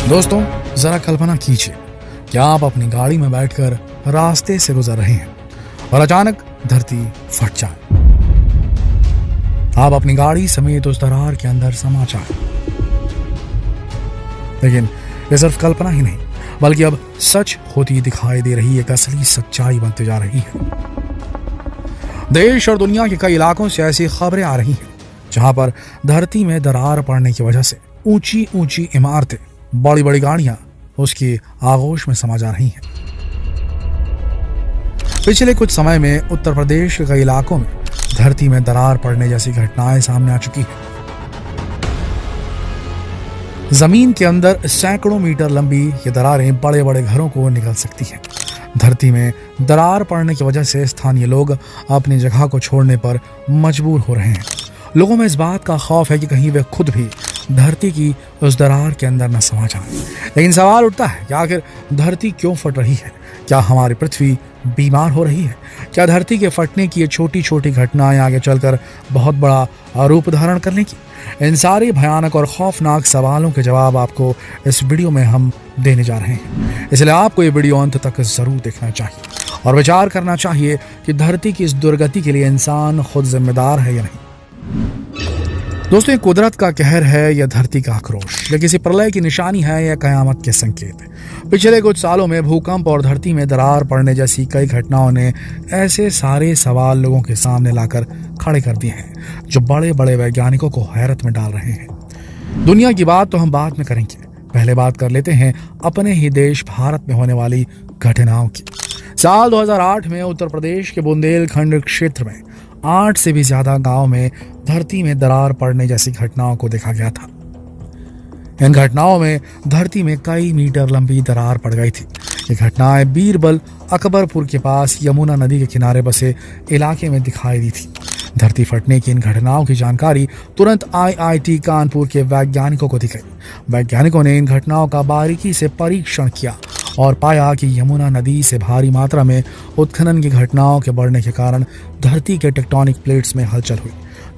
दोस्तों, जरा कल्पना कीजिए कि आप अपनी गाड़ी में बैठकर रास्ते से गुजर रहे हैं और अचानक धरती फट जाए। आप अपनी गाड़ी समेत उस दरार के अंदर समा जाए। लेकिन ये सिर्फ कल्पना ही नहीं, बल्कि अब सच होती दिखाई दे रही एक असली सच्चाई बनती जा रही है। देश और दुनिया के कई इलाकों से ऐसी खबरें आ रही हैं जहां पर धरती में दरार पड़ने की वजह से ऊंची ऊंची इमारतें, बड़ी बड़ी गाड़ियां उसकी आगोश में समा जा रही हैं। पिछले कुछ समय में उत्तर प्रदेश के कई इलाकों में धरती में दरार पड़ने जैसी घटनाएं सामने आ चुकी हैं। जमीन के अंदर सैकड़ों मीटर लंबी ये दरारें बड़े बड़े घरों को निकल सकती हैं। धरती में दरार पड़ने की वजह से स्थानीय लोग अपनी जगह को छोड़ने पर मजबूर हो रहे हैं। लोगों में इस बात का खौफ है कि कहीं वे खुद भी धरती की उस दरार के अंदर न समा जाएं। लेकिन सवाल उठता है कि आखिर धरती क्यों फट रही है? क्या हमारी पृथ्वी बीमार हो रही है? क्या धरती के फटने की ये छोटी छोटी घटनाएं आगे चलकर बहुत बड़ा रूप धारण कर लेंगी? इन सारे भयानक और खौफनाक सवालों के जवाब आपको इस वीडियो में हम देने जा रहे हैं। इसलिए आपको ये वीडियो अंत तक जरूर देखना चाहिए और विचार करना चाहिए कि धरती की इस दुर्गति के लिए इंसान खुद जिम्मेदार है या नहीं। दोस्तों, ये कुदरत का कहर है या धरती का आक्रोश, या किसी प्रलय की निशानी है या कयामत के संकेत? पिछले कुछ सालों में भूकंप और धरती में दरार पड़ने जैसी कई घटनाओं ने ऐसे सारे सवाल लोगों के सामने लाकर खड़े कर दिए हैं जो बड़े बड़े वैज्ञानिकों को हैरत में डाल रहे हैं। दुनिया की बात तो हम बाद में करेंगे, पहले बात कर लेते हैं अपने ही देश भारत में होने वाली घटनाओं की। साल 2008 में उत्तर प्रदेश के बुंदेलखंड क्षेत्र में 8 से भी ज्यादा गांव में धरती में दरार पड़ने जैसी घटनाओं को देखा गया था। इन घटनाओं में धरती में कई मीटर लंबी दरार पड़ गई थी। ये घटनाएं बीरबल अकबरपुर के पास यमुना नदी के किनारे बसे इलाके में दिखाई दी थी। धरती फटने की इन घटनाओं की जानकारी तुरंत IIT कानपुर के वैज्ञानिकों को दी गई। वैज्ञानिकों ने इन घटनाओं का बारीकी से परीक्षण किया और पाया कि यमुना नदी से भारी मात्रा में उत्खनन की घटनाओं के बढ़ने के कारण धरती के टेक्टोनिक प्लेट्स में हलचल हुई,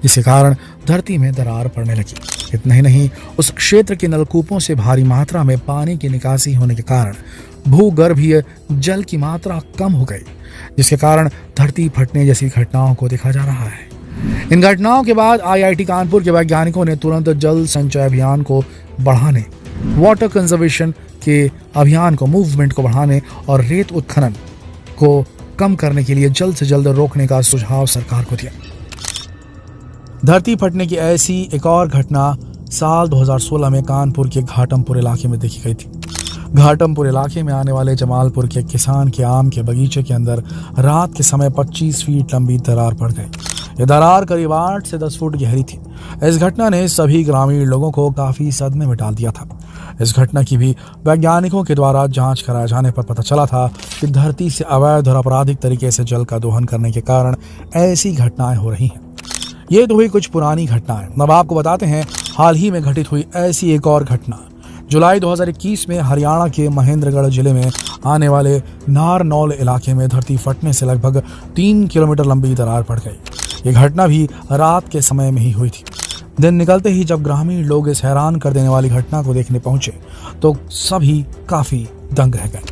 जिसके कारण धरती में दरार पड़ने लगी। इतना ही नहीं, उस क्षेत्र के नलकूपों से भारी मात्रा में पानी की निकासी होने के कारण भूगर्भीय जल की मात्रा कम हो गई, जिसके कारण धरती फटने जैसी घटनाओं को देखा जा रहा है। इन घटनाओं के बाद IIT कानपुर के वैज्ञानिकों ने तुरंत जल संचय अभियान को बढ़ाने, वाटर कंजर्वेशन के अभियान को, मूवमेंट को बढ़ाने और रेत उत्खनन को कम करने के लिए जल्द से जल्द रोकने का सुझाव सरकार को दिया। धरती फटने की ऐसी एक और घटना साल 2016 में कानपुर के घाटमपुर इलाके में देखी गई थी। घाटमपुर इलाके में आने वाले जमालपुर के किसान के आम के बगीचे के अंदर रात के समय 25 फीट लंबी दरार पड़ गई। यह दरार करीब 8 से 10 फुट गहरी थी। इस घटना ने सभी ग्रामीण लोगों को काफी सदमे में डाल दिया था। इस घटना की भी वैज्ञानिकों के द्वारा जांच कराए जाने पर पता चला था कि धरती से अवैध और आपराधिक तरीके से जल का दोहन करने के कारण ऐसी घटनाएं हो रही हैं। ये तो हुई कुछ पुरानी घटनाएं। अब आपको बताते हैं हाल ही में घटित हुई ऐसी एक और घटना। जुलाई 2021 में हरियाणा के महेंद्रगढ़ जिले में आने वाले नारनौल इलाके में धरती फटने से लगभग 3 किलोमीटर लंबी दरार पड़ गई। ये घटना भी रात के समय में ही हुई थी। दिन निकलते ही जब ग्रामीण लोग इस हैरान कर देने वाली घटना को देखने पहुंचे तो सभी काफी दंग रह गए।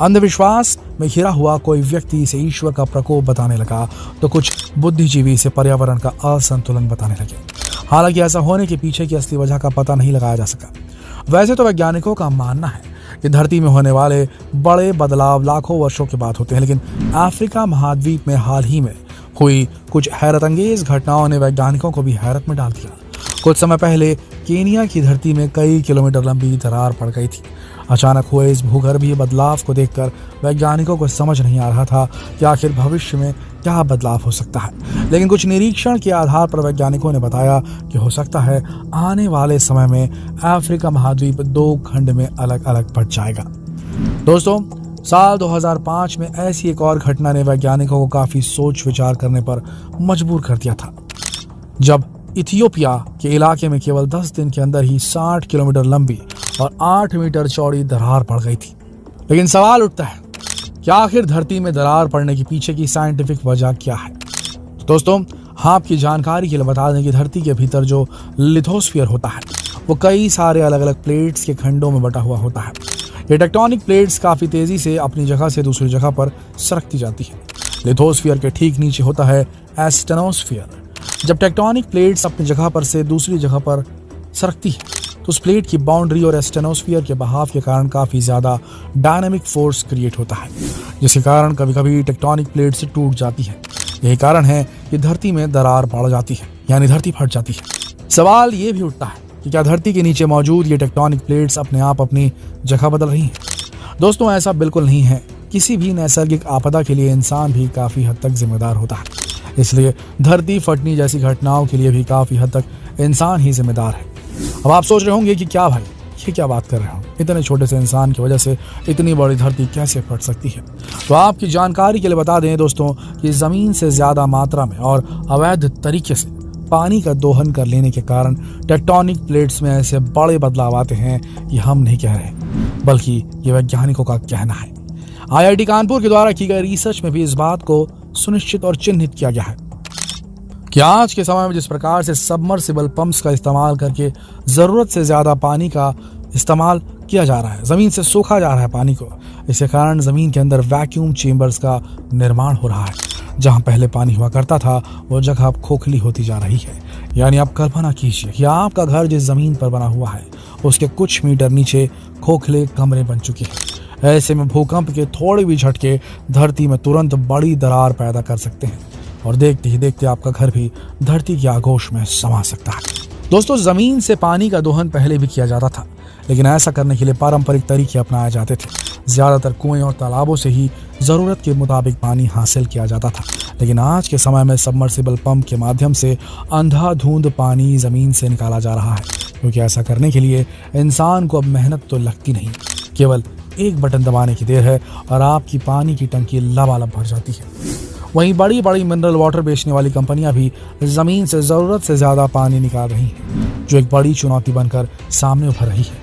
अंधविश्वास में घिरा हुआ कोई व्यक्ति इसे ईश्वर का प्रकोप बताने लगा तो कुछ बुद्धिजीवी इसे पर्यावरण का असंतुलन बताने लगे। हालांकि ऐसा होने के पीछे की असली वजह का पता नहीं लगाया जा सका। वैसे तो वैज्ञानिकों का मानना है कि धरती में होने वाले बड़े बदलाव लाखों वर्षों के बाद होते हैं, लेकिन अफ्रीका महाद्वीप में हाल ही में हुई कुछ हैरत अंगेज घटनाओं ने वैज्ञानिकों को भी हैरत में डाल दिया। कुछ समय पहले केनिया की धरती में कई किलोमीटर लंबी दरार पड़ गई थी। अचानक हुए इस भूगर्भीय बदलाव को देखकर वैज्ञानिकों को समझ नहीं आ रहा था कि आखिर भविष्य में क्या बदलाव हो सकता है। लेकिन कुछ निरीक्षण के आधार पर वैज्ञानिकों ने बताया कि हो सकता है आने वाले समय में अफ्रीका महाद्वीप 2 खंड में अलग अलग बट जाएगा। दोस्तों, साल 2005 में ऐसी एक और घटना ने वैज्ञानिकों को काफी सोच विचार करने पर मजबूर कर दिया था, जब इथियोपिया के इलाके में केवल 10 दिन के अंदर ही 60 किलोमीटर लंबी और 8 मीटर चौड़ी दरार पड़ गई थी। लेकिन सवाल उठता है कि आखिर धरती में दरार पड़ने के पीछे की साइंटिफिक वजह क्या है? दोस्तों, आपकी जानकारी के लिए बता दें कि धरती के भीतर जो लिथोस्फीयर होता है वो कई सारे अलग अलग प्लेट्स के खंडों में बटा हुआ होता है। ये टेक्टोनिक प्लेट्स काफी तेजी से अपनी जगह से दूसरी जगह पर सरकती जाती है। लिथोस्फीयर के ठीक नीचे होता है एस्टेनोस्फीयर। जब टेक्टोनिक प्लेट्स अपनी जगह पर से दूसरी जगह पर सरकती है तो उस प्लेट की बाउंड्री और एस्टेनोस्फीयर के बहाव के कारण काफी ज्यादा डायनामिक फोर्स क्रिएट होता है, जिसके कारण कभी कभी टेक्टोनिक प्लेट से टूट जाती है। यही कारण है कि धरती में दरार पड़ जाती है, यानी धरती फट जाती है। सवाल ये भी उठता है कि क्या धरती के नीचे मौजूद ये टेक्टोनिक प्लेट्स अपने आप अपनी जगह बदल रही हैं? दोस्तों, ऐसा बिल्कुल नहीं है। किसी भी नैसर्गिक आपदा के लिए इंसान भी काफी हद तक जिम्मेदार होता है, इसलिए धरती फटने जैसी घटनाओं के लिए भी काफी हद तक इंसान ही जिम्मेदार है। अब आप सोच रहे होंगे कि क्या भाई, ये क्या बात कर रहे हो, इतने छोटे से इंसान की वजह से इतनी बड़ी धरती कैसे फट सकती है? तो आपकी जानकारी के लिए बता दें दोस्तों कि जमीन से ज्यादा मात्रा में और अवैध तरीके से पानी का दोहन कर लेने के कारण टेक्टोनिक प्लेट्स में ऐसे बड़े बदलाव आते हैं। ये हम नहीं कह रहे, बल्कि ये वैज्ञानिकों का कहना है। IIT कानपुर के द्वारा की गई रिसर्च में भी इस बात को सुनिश्चित और चिन्हित किया गया है कि आज के समय में जिस प्रकार से सबमर्सिबल पंप्स का इस्तेमाल करके जरूरत से ज्यादा पानी का इस्तेमाल किया जा रहा है, जमीन से सोखा जा रहा है पानी को, इसके कारण जमीन के अंदर वैक्यूम चेम्बर्स का निर्माण हो रहा है। जहां पहले पानी हुआ करता था वो जगह अब खोखली होती जा रही है। यानी आप कल्पना कीजिए कि आपका घर जिस जमीन पर बना हुआ है उसके कुछ मीटर नीचे खोखले कमरे बन चुके हैं। ऐसे में भूकंप के थोड़े भी झटके धरती में तुरंत बड़ी दरार पैदा कर सकते हैं और देखते ही देखते आपका घर भी धरती की आगोश में समा सकता है। दोस्तों, जमीन से पानी का दोहन पहले भी किया जाता था, लेकिन ऐसा करने के लिए पारंपरिक तरीके अपनाए जाते थे। ज्यादातर कुएं और तालाबों से ही जरूरत के मुताबिक पानी हासिल किया जाता था, लेकिन आज के समय में सबमर्सिबल पंप के माध्यम से अंधाधुंध पानी जमीन से निकाला जा रहा है, क्योंकि ऐसा करने के लिए इंसान को अब मेहनत तो लगती नहीं, केवल एक बटन दबाने की देर है और आपकी पानी की टंकी लबालब भर जाती है। वहीं बड़ी बड़ी मिनरल वाटर बेचने वाली कंपनियां भी जमीन से जरूरत से ज्यादा पानी निकाल रही हैं, जो एक बड़ी चुनौती बनकर सामने उभर रही है।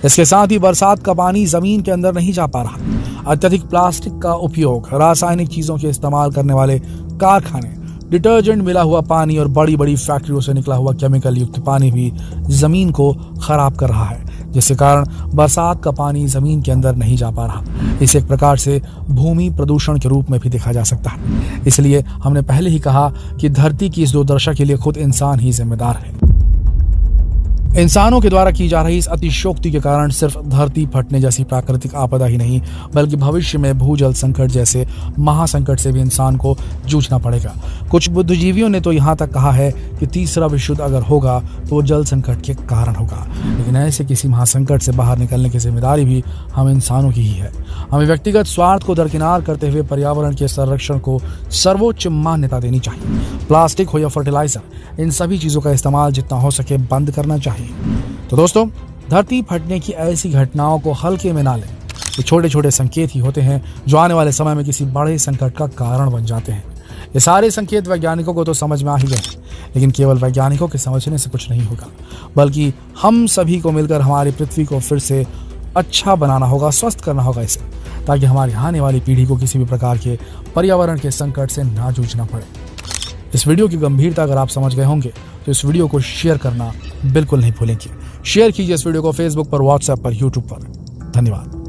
इसके साथ ही बरसात का पानी जमीन के अंदर नहीं जा पा रहा। अत्यधिक प्लास्टिक का उपयोग, रासायनिक चीजों के इस्तेमाल करने वाले कारखाने, डिटर्जेंट मिला हुआ पानी और बड़ी बड़ी फैक्ट्रियों से निकला हुआ केमिकल युक्त पानी भी जमीन को खराब कर रहा है, जिसके कारण बरसात का पानी जमीन के अंदर नहीं जा पा रहा। इसे एक प्रकार से भूमि प्रदूषण के रूप में भी देखा जा सकता है। इसलिए हमने पहले ही कहा कि धरती की इस दुर्दशा के लिए खुद इंसान ही जिम्मेदार है। इंसानों के द्वारा की जा रही इस अतिशयोक्ति के कारण सिर्फ धरती फटने जैसी प्राकृतिक आपदा ही नहीं, बल्कि भविष्य में भूजल संकट जैसे महासंकट से भी इंसान को जूझना पड़ेगा। कुछ बुद्धिजीवियों ने तो यहाँ तक कहा है कि तीसरा विश्व युद्ध अगर होगा तो वो जल संकट के कारण होगा। लेकिन ऐसे किसी महासंकट से बाहर निकलने की जिम्मेदारी भी हम इंसानों की ही है। हमें व्यक्तिगत स्वार्थ को दरकिनार करते हुए पर्यावरण के संरक्षण को सर्वोच्च मान्यता देनी चाहिए। प्लास्टिक हो या फर्टिलाइजर, इन सभी चीजों का इस्तेमाल जितना हो सके बंद करना चाहिए। तो दोस्तों, धरती फटने की ऐसी घटनाओं को हल्के में ना लें। ये छोटे छोटे संकेत ही होते हैं जो आने वाले समय में किसी बड़े संकट का कारण बन जाते हैं। ये सारे संकेत वैज्ञानिकों को तो समझ में आ ही गए, लेकिन केवल वैज्ञानिकों के समझने से कुछ नहीं होगा, बल्कि हम सभी को मिलकर हमारी पृथ्वी को फिर से अच्छा बनाना होगा, स्वस्थ करना होगा इसे, ताकि हमारी आने वाली पीढ़ी को किसी भी प्रकार के पर्यावरण के संकट से ना जूझना पड़े। इस वीडियो की गंभीरता अगर आप समझ गए होंगे तो इस वीडियो को शेयर करना बिल्कुल नहीं भूलेंगे। शेयर कीजिए इस वीडियो को फेसबुक पर, व्हाट्सएप पर, यूट्यूब पर। धन्यवाद।